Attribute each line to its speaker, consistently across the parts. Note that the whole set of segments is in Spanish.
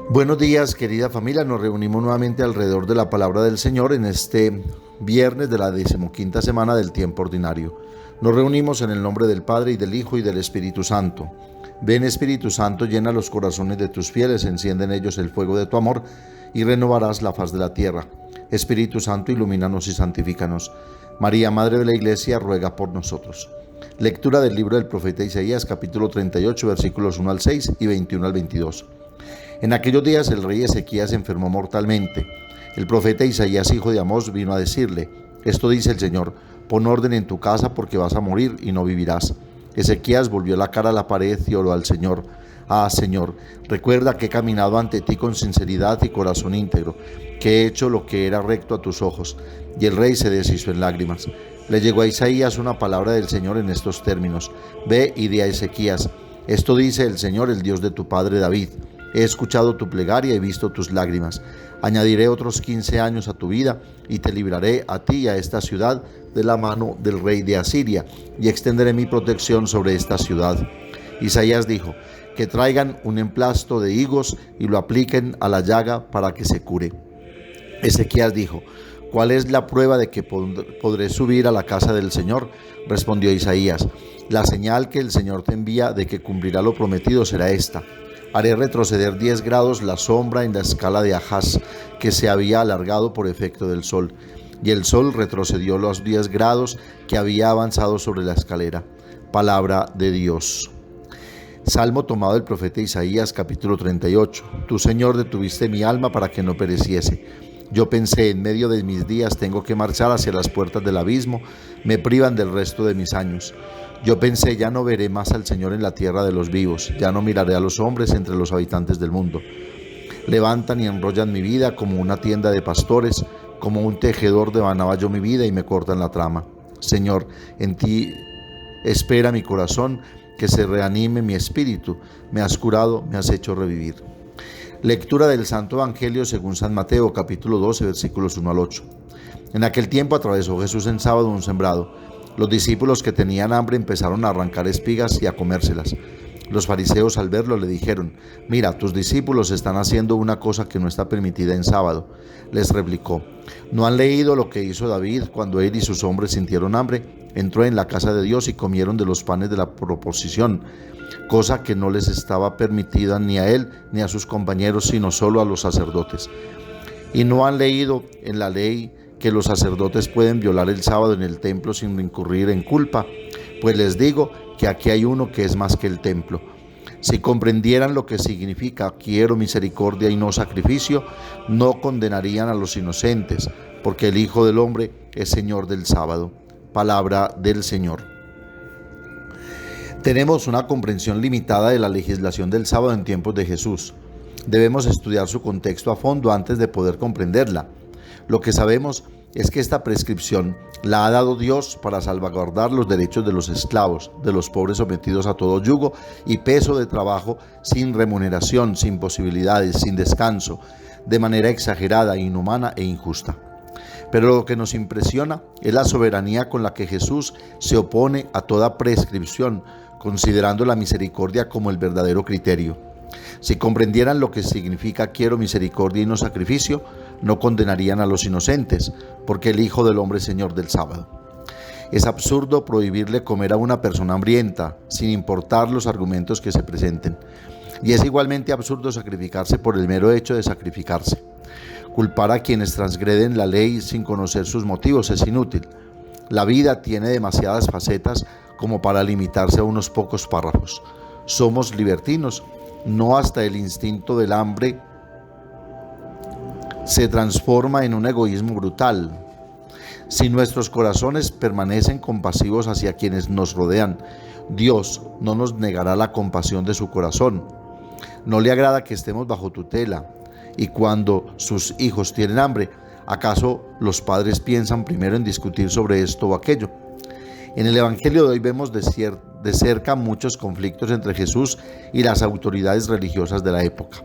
Speaker 1: Buenos días, querida familia. Nos reunimos nuevamente alrededor de la palabra del Señor en este viernes de la 15ª semana del tiempo ordinario. Nos reunimos en el nombre del Padre, y del Hijo, y del Espíritu Santo. Ven, Espíritu Santo, llena los corazones de tus fieles, enciende en ellos el fuego de tu amor, y renovarás la faz de la tierra. Espíritu Santo, ilumínanos y santifícanos. María, Madre de la Iglesia, ruega por nosotros. Lectura del libro del profeta Isaías, capítulo 38, versículos 1 al 6 y 21 al 22. En aquellos días el rey Ezequías se enfermó mortalmente. El profeta Isaías, hijo de Amós, vino a decirle: esto dice el Señor, pon orden en tu casa porque vas a morir y no vivirás. Ezequías volvió la cara a la pared y oró al Señor: ah, Señor, recuerda que he caminado ante ti con sinceridad y corazón íntegro, que he hecho lo que era recto a tus ojos. Y el rey se deshizo en lágrimas. Le llegó a Isaías una palabra del Señor en estos términos: ve y di a Ezequías, esto dice el Señor, el Dios de tu padre David: he escuchado tu plegaria y visto tus lágrimas. Añadiré otros 15 años a tu vida y te libraré a ti y a esta ciudad de la mano del rey de Asiria, y extenderé mi protección sobre esta ciudad. Isaías dijo: que traigan un emplasto de higos y lo apliquen a la llaga para que se cure. Ezequías dijo: ¿cuál es la prueba de que podré subir a la casa del Señor? Respondió Isaías: la señal que el Señor te envía de que cumplirá lo prometido será esta: haré retroceder 10 grados la sombra en la escala de Ahaz, que se había alargado por efecto del sol. Y el sol retrocedió los 10 grados que había avanzado sobre la escalera. Palabra de Dios. Salmo tomado del profeta Isaías, capítulo 38. Tú, Señor, detuviste mi alma para que no pereciese. Yo pensé: en medio de mis días tengo que marchar hacia las puertas del abismo, me privan del resto de mis años. Yo pensé: ya no veré más al Señor en la tierra de los vivos, ya no miraré a los hombres entre los habitantes del mundo. Levantan y enrollan mi vida como una tienda de pastores, como un tejedor devanaba yo mi vida y me cortan la trama. Señor, en ti espera mi corazón, que se reanime mi espíritu. Me has curado, me has hecho revivir. Lectura del Santo Evangelio según San Mateo, capítulo 12, versículos 1 al 8. En aquel tiempo atravesó Jesús en sábado un sembrado. Los discípulos que tenían hambre empezaron a arrancar espigas y a comérselas. Los fariseos, al verlo, le dijeron: mira, tus discípulos están haciendo una cosa que no está permitida en sábado. Les replicó: ¿no han leído lo que hizo David cuando él y sus hombres sintieron hambre? Entró en la casa de Dios y comieron de los panes de la proposición, cosa que no les estaba permitida ni a él ni a sus compañeros, sino solo a los sacerdotes. ¿Y no han leído en la ley que los sacerdotes pueden violar el sábado en el templo sin incurrir en culpa? Pues les digo que aquí hay uno que es más que el templo. Si comprendieran lo que significa quiero misericordia y no sacrificio, no condenarían a los inocentes, porque el Hijo del Hombre es Señor del sábado. Palabra del Señor. Tenemos una comprensión limitada de la legislación del sábado en tiempos de Jesús. Debemos estudiar su contexto a fondo antes de poder comprenderla. Lo que sabemos es que esta prescripción la ha dado Dios para salvaguardar los derechos de los esclavos, de los pobres sometidos a todo yugo y peso de trabajo, sin remuneración, sin posibilidades, sin descanso, de manera exagerada, inhumana e injusta. Pero lo que nos impresiona es la soberanía con la que Jesús se opone a toda prescripción, considerando la misericordia como el verdadero criterio. Si comprendieran lo que significa quiero misericordia y no sacrificio, no condenarían a los inocentes, porque el Hijo del Hombre es Señor del sábado. Es absurdo prohibirle comer a una persona hambrienta, sin importar los argumentos que se presenten. Y es igualmente absurdo sacrificarse por el mero hecho de sacrificarse. Culpar a quienes transgreden la ley sin conocer sus motivos es inútil. La vida tiene demasiadas facetas como para limitarse a unos pocos párrafos. Somos libertinos, no hasta el instinto del hambre se transforma en un egoísmo brutal. Si nuestros corazones permanecen compasivos hacia quienes nos rodean, Dios no nos negará la compasión de su corazón. No le agrada que estemos bajo tutela, y cuando sus hijos tienen hambre, ¿acaso los padres piensan primero en discutir sobre esto o aquello? En el Evangelio de hoy vemos de cerca muchos conflictos entre Jesús y las autoridades religiosas de la época.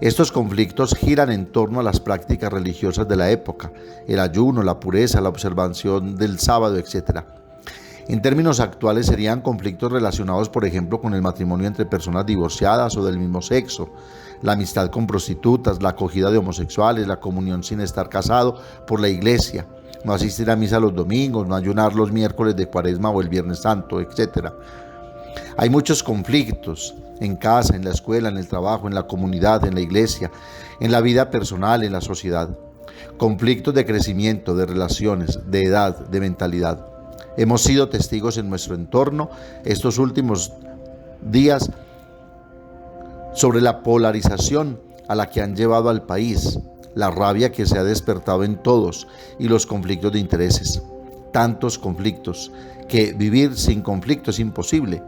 Speaker 1: Estos conflictos giran en torno a las prácticas religiosas de la época, el ayuno, la pureza, la observación del sábado, etc. En términos actuales serían conflictos relacionados, por ejemplo, con el matrimonio entre personas divorciadas o del mismo sexo, la amistad con prostitutas, la acogida de homosexuales, la comunión sin estar casado por la iglesia, no asistir a misa los domingos, no ayunar los miércoles de Cuaresma o el Viernes Santo, etc. Hay muchos conflictos en casa, en la escuela, en el trabajo, en la comunidad, en la iglesia, en la vida personal, en la sociedad. Conflictos de crecimiento, de relaciones, de edad, de mentalidad. Hemos sido testigos en nuestro entorno estos últimos días sobre la polarización a la que han llevado al país, la rabia que se ha despertado en todos y los conflictos de intereses. Tantos conflictos que vivir sin conflicto es imposible.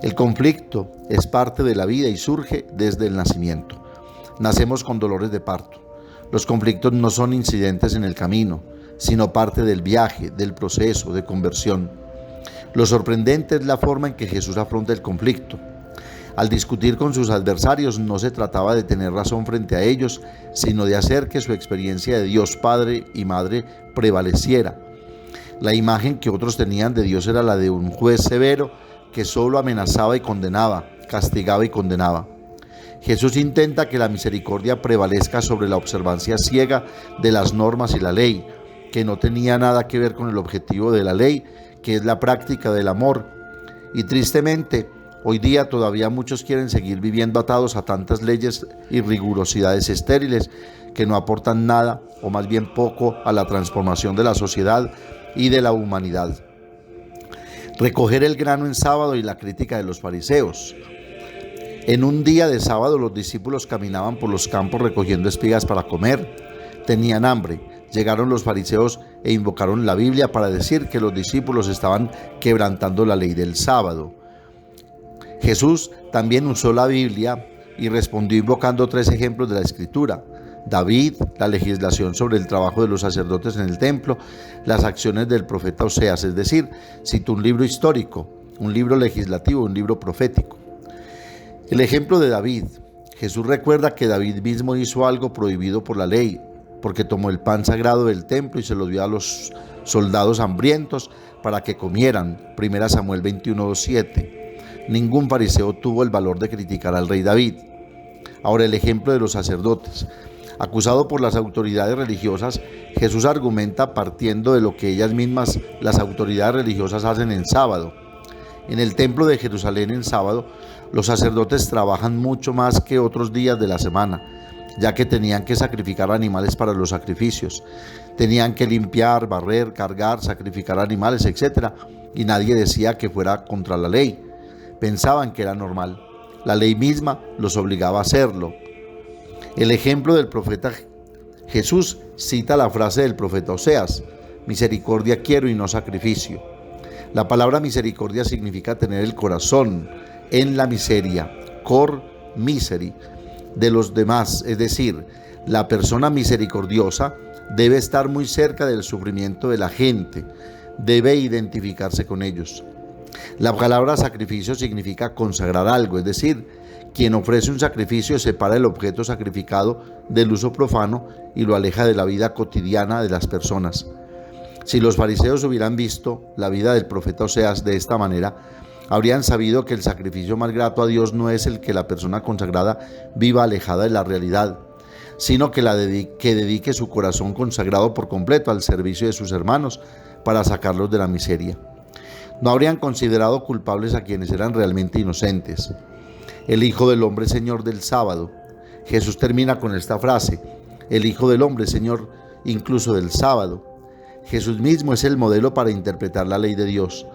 Speaker 1: El conflicto es parte de la vida y surge desde el nacimiento. Nacemos con dolores de parto. Los conflictos no son incidentes en el camino, sino parte del viaje, del proceso de conversión. Lo sorprendente es la forma en que Jesús afronta el conflicto. Al discutir con sus adversarios no se trataba de tener razón frente a ellos, sino de hacer que su experiencia de Dios Padre y Madre prevaleciera. La imagen que otros tenían de Dios era la de un juez severo que solo amenazaba y condenaba, castigaba y condenaba. Jesús intenta que la misericordia prevalezca sobre la observancia ciega de las normas y la ley, que no tenía nada que ver con el objetivo de la ley, que es la práctica del amor. Y tristemente, hoy día todavía muchos quieren seguir viviendo atados a tantas leyes y rigurosidades estériles que no aportan nada, o más bien poco, a la transformación de la sociedad y de la humanidad. Recoger el grano en sábado y la crítica de los fariseos. En un día de sábado los discípulos caminaban por los campos recogiendo espigas para comer. Tenían hambre. Llegaron los fariseos e invocaron la Biblia para decir que los discípulos estaban quebrantando la ley del sábado. Jesús también usó la Biblia y respondió invocando 3 ejemplos de la Escritura: David, la legislación sobre el trabajo de los sacerdotes en el templo, las acciones del profeta Oseas, es decir, citó un libro histórico, un libro legislativo, un libro profético. El ejemplo de David. Jesús recuerda que David mismo hizo algo prohibido por la ley, porque tomó el pan sagrado del templo y se lo dio a los soldados hambrientos para que comieran. 1 Samuel 21:7. Ningún fariseo tuvo el valor de criticar al rey David. Ahora el ejemplo de los sacerdotes. Acusado por las autoridades religiosas, Jesús argumenta partiendo de lo que ellas mismas, las autoridades religiosas, hacen en sábado. En el templo de Jerusalén en sábado, los sacerdotes trabajan mucho más que otros días de la semana, ya que tenían que sacrificar animales para los sacrificios. Tenían que limpiar, barrer, cargar, sacrificar animales, etc. Y nadie decía que fuera contra la ley. Pensaban que era normal. La ley misma los obligaba a hacerlo. El ejemplo del profeta Jesús cita la frase del profeta Oseas: misericordia quiero y no sacrificio. La palabra misericordia significa tener el corazón en la miseria, cor miseri, de los demás, es decir, la persona misericordiosa debe estar muy cerca del sufrimiento de la gente, debe identificarse con ellos. La palabra sacrificio significa consagrar algo, es decir, quien ofrece un sacrificio separa el objeto sacrificado del uso profano y lo aleja de la vida cotidiana de las personas. Si los fariseos hubieran visto la vida del profeta Oseas de esta manera, habrían sabido que el sacrificio más grato a Dios no es el que la persona consagrada viva alejada de la realidad, sino que dedique su corazón consagrado por completo al servicio de sus hermanos para sacarlos de la miseria. No habrían considerado culpables a quienes eran realmente inocentes. El Hijo del Hombre, Señor del sábado. Jesús termina con esta frase: el Hijo del Hombre, Señor incluso del sábado. Jesús mismo es el modelo para interpretar la ley de Dios.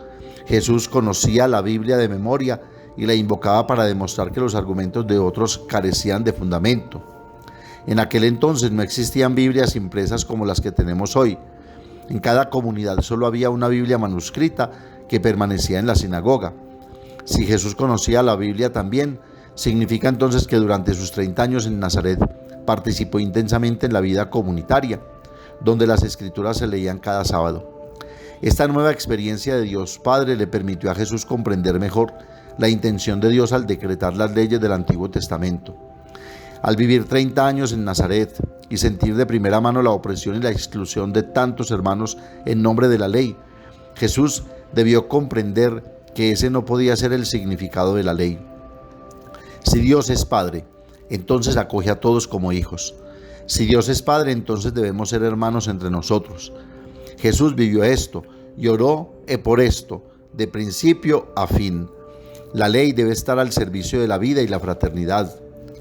Speaker 1: Jesús conocía la Biblia de memoria y la invocaba para demostrar que los argumentos de otros carecían de fundamento. En aquel entonces no existían Biblias impresas como las que tenemos hoy. En cada comunidad solo había una Biblia manuscrita que permanecía en la sinagoga. Si Jesús conocía la Biblia también, significa entonces que durante sus 30 años en Nazaret participó intensamente en la vida comunitaria, donde las Escrituras se leían cada sábado. Esta nueva experiencia de Dios Padre le permitió a Jesús comprender mejor la intención de Dios al decretar las leyes del Antiguo Testamento. Al vivir 30 años en Nazaret y sentir de primera mano la opresión y la exclusión de tantos hermanos en nombre de la ley, Jesús debió comprender que ese no podía ser el significado de la ley. Si Dios es Padre, entonces acoge a todos como hijos. Si Dios es Padre, entonces debemos ser hermanos entre nosotros. Jesús vivió esto y oró por esto, de principio a fin. La ley debe estar al servicio de la vida y la fraternidad.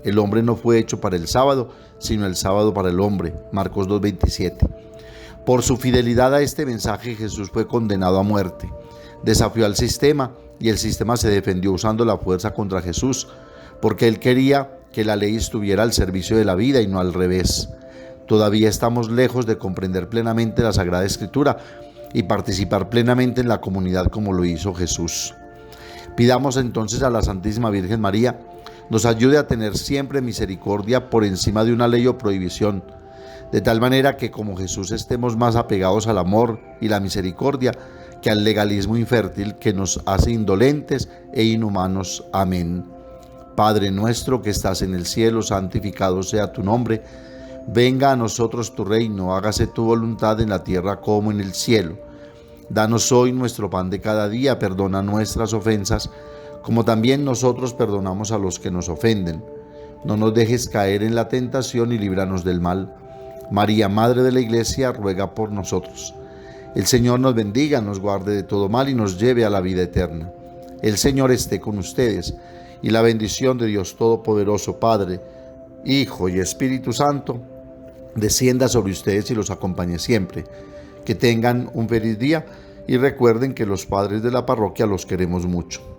Speaker 1: El hombre no fue hecho para el sábado, sino el sábado para el hombre. Marcos 2:27. Por su fidelidad a este mensaje, Jesús fue condenado a muerte. Desafió al sistema y el sistema se defendió usando la fuerza contra Jesús, porque él quería que la ley estuviera al servicio de la vida y no al revés. Todavía estamos lejos de comprender plenamente la Sagrada Escritura y participar plenamente en la comunidad como lo hizo Jesús. Pidamos entonces a la Santísima Virgen María nos ayude a tener siempre misericordia por encima de una ley o prohibición, de tal manera que como Jesús estemos más apegados al amor y la misericordia que al legalismo infértil que nos hace indolentes e inhumanos. Amén. Padre nuestro que estás en el cielo, santificado sea tu nombre. Venga a nosotros tu reino, hágase tu voluntad en la tierra como en el cielo. Danos hoy nuestro pan de cada día, perdona nuestras ofensas, como también nosotros perdonamos a los que nos ofenden. No nos dejes caer en la tentación y líbranos del mal. María, Madre de la Iglesia, ruega por nosotros. El Señor nos bendiga, nos guarde de todo mal y nos lleve a la vida eterna. El Señor esté con ustedes, y la bendición de Dios Todopoderoso, Padre, Hijo y Espíritu Santo, descienda sobre ustedes y los acompañe siempre. Que tengan un feliz día y recuerden que los padres de la parroquia los queremos mucho.